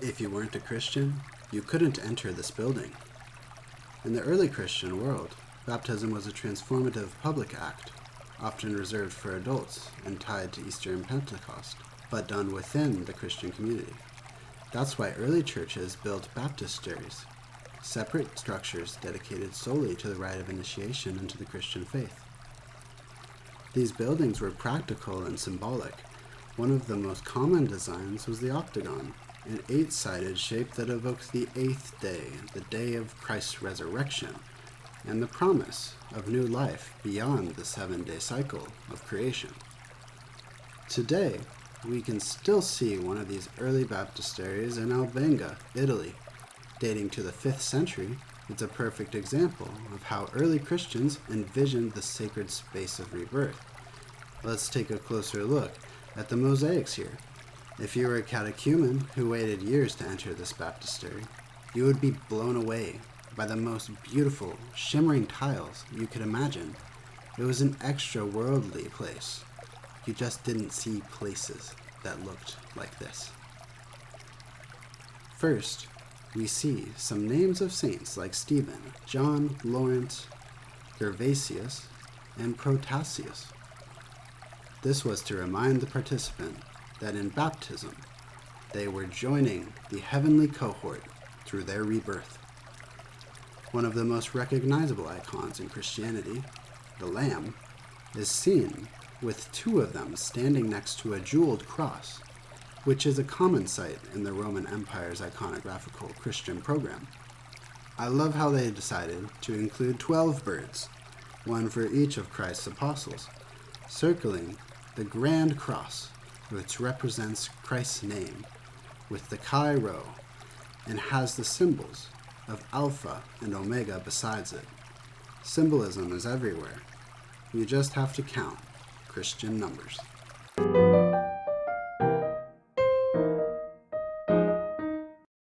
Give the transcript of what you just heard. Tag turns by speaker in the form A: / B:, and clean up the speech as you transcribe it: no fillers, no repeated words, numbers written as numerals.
A: If you weren't a Christian, you couldn't enter this building. In the early Christian world, baptism was a transformative public act, often reserved for adults and tied to Easter and Pentecost, but done within the Christian community. That's why early churches built baptisteries, separate structures dedicated solely to the rite of initiation into the Christian faith. These buildings were practical and symbolic. One of the most common designs was the octagon, an 8-sided shape that evoked the 8th day, the day of Christ's resurrection, and the promise of new life beyond the 7-day cycle of creation. Today, we can still see one of these early baptisteries in Albenga, Italy. Dating to the 5th century, it's a perfect example of how early Christians envisioned the sacred space of rebirth. Let's take a closer look at the mosaics here. If you were a catechumen who waited years to enter this baptistery, you would be blown away by the most beautiful, shimmering tiles you could imagine. It was an extra-worldly place. You just didn't see places that looked like this. First, we see some names of saints like Stephen, John, Lawrence, Gervasius, and Protasius. This was to remind the participant that in baptism, they were joining the heavenly cohort through their rebirth. One of the most recognizable icons in Christianity, the Lamb, is seen with 2 of them standing next to a jeweled cross, which is a common sight in the Roman Empire's iconographical Christian program. I love how they decided to include 12 birds, one for each of Christ's apostles, circling the grand cross, which represents Christ's name, with the Chi Rho, and has the symbols of Alpha and Omega besides it. Symbolism is everywhere. You just have to count Christian numbers.